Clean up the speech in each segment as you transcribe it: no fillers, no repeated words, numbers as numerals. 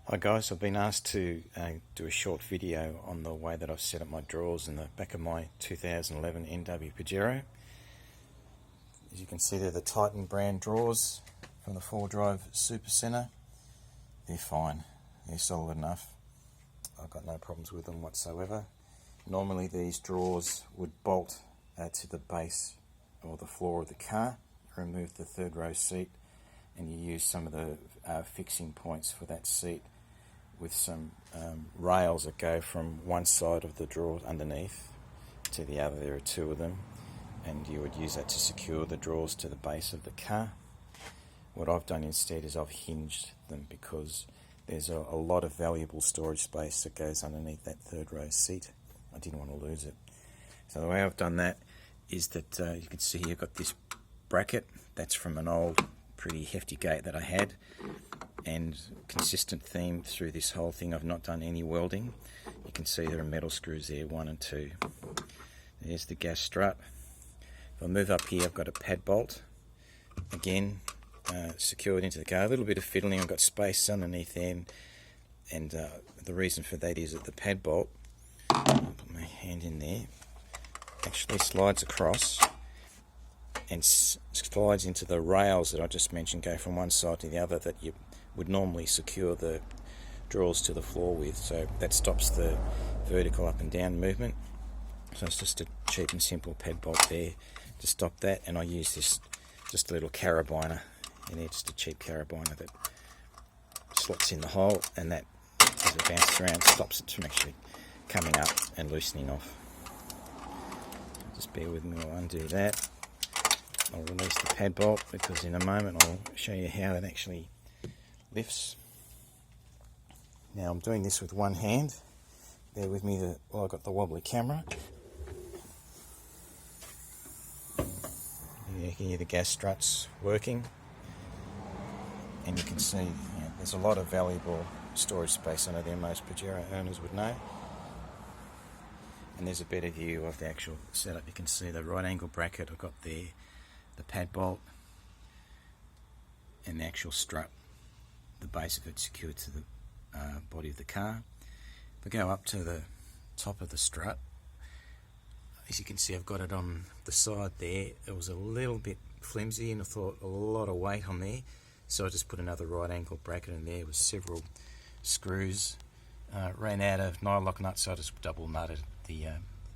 Hi guys, I've been asked to do a short video on the way that I've set up my drawers in the back of my 2011 NW Pajero. As you can see, they're the Titan brand drawers from the 4-drive Super Center. They're fine, they're solid enough. I've got no problems with them whatsoever. Normally these drawers would bolt to the base or the floor of the car. Remove the third row seat and you use some of the fixing points for that seat with some rails that go from one side of the drawer underneath to the other. There are two of them, and you would use that to secure the drawers to the base of the car. What I've done instead is I've hinged them because there's a lot of valuable storage space that goes underneath that third row seat. I didn't want to lose it. So the way I've done that is that you can see here I've got this bracket that's from an old pretty hefty gate that I had, and consistent theme through this whole thing, I've not done any welding. You can see there are metal screws there, 1 and 2. There's the gas strut. If I move up here, I've got a pad bolt, again secured into the car. A little bit of fiddling, I've got space underneath there, and the reason for that is that the pad bolt, I'll put my hand in there, actually slides across and slides into the rails that I just mentioned, go from one side to the other, that you would normally secure the drawers to the floor with. So that stops the vertical up and down movement. So it's just a cheap and simple pad bolt there to stop that, and I use this, just a little carabiner in there, just a cheap carabiner that slots in the hole, and that, as it bounces around, stops it from actually coming up and loosening off. Just bear with me while I undo that. I'll release the pad bolt because in a moment I'll show you how it actually lifts. Now I'm doing this with one hand. Bear with me while I've got the wobbly camera. You can hear the gas struts working, and you can see there's a lot of valuable storage space under there, most Pajero owners would know. And there's a better view of the actual setup. You can see the right angle bracket I've got there, the pad bolt, and the actual strut, the base of it secured to the body of the car. If I go up to the top of the strut, as you can see I've got it on the side there. It was a little bit flimsy and I thought a lot of weight on there, so I just put another right angle bracket in there with several screws. Ran out of nylock nuts, so I just double nutted the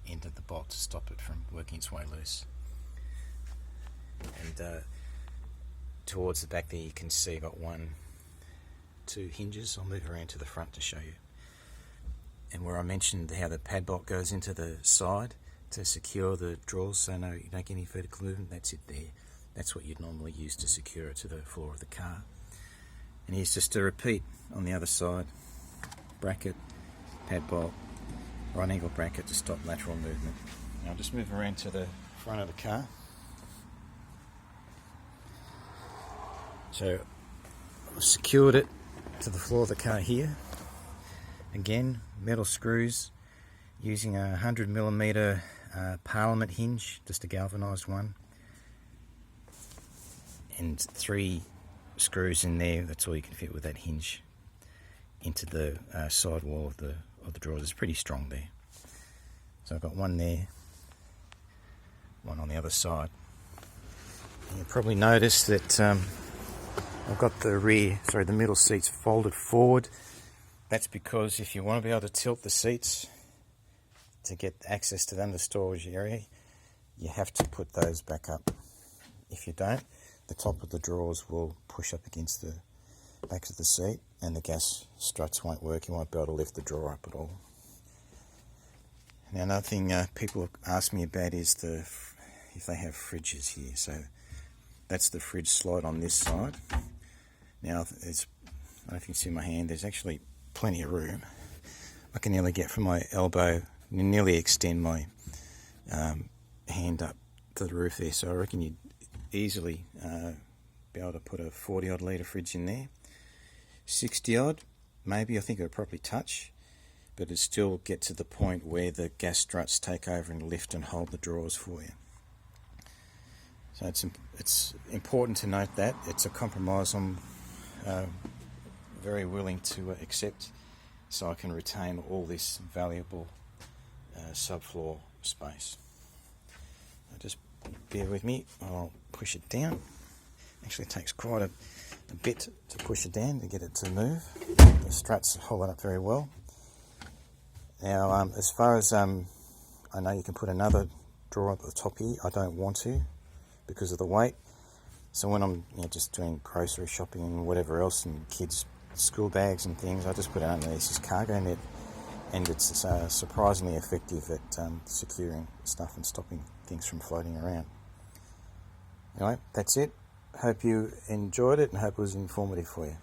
end of the bolt to stop it from working its way loose. And towards the back there you can see I've got 1, 2 hinges. I'll move around to the front to show you. And where I mentioned how the pad bolt goes into the side to secure the drawers so you don't get any vertical movement, that's it there. That's what you'd normally use to secure it to the floor of the car. And here's just a repeat on the other side. Bracket, pad bolt, right angle bracket to stop lateral movement. Now I'll just move around to the front of the car. So I've secured it to the floor of the car here. Again, metal screws using a 100mm Parliament hinge, just a galvanised one, and 3 screws in there. That's all you can fit with that hinge into the side wall of the drawers. It's pretty strong there. So I've got one there, one on the other side. You'll probably notice that I've got the middle seats folded forward. That's because if you want to be able to tilt the seats to get access to the under storage area, you have to put those back up. If you don't, the top of the drawers will push up against the back of the seat and the gas struts won't work. You won't be able to lift the drawer up at all. Now another thing people ask me about is if they have fridges here. So that's the fridge slide on this side. Now, I don't know if you can see my hand, there's actually plenty of room. I can nearly get from my elbow, nearly extend my hand up to the roof there, so I reckon you'd easily be able to put a 40 odd litre fridge in there. 60 odd, maybe, I think it would probably touch, but it'd still get to the point where the gas struts take over and lift and hold the drawers for you. So it's important to note that it's a compromise on very willing to accept, so I can retain all this valuable subfloor space. Just bear with me, I'll push it down. Actually it takes quite a bit to push it down to get it to move. The struts hold it up very well. Now as far as I know you can put another drawer at the top here, I don't want to because of the weight. So when I'm just doing grocery shopping and whatever else and kids' school bags and things, I just put it underneath this cargo net, and it's surprisingly effective at securing stuff and stopping things from floating around. Anyway, that's it. Hope you enjoyed it and hope it was informative for you.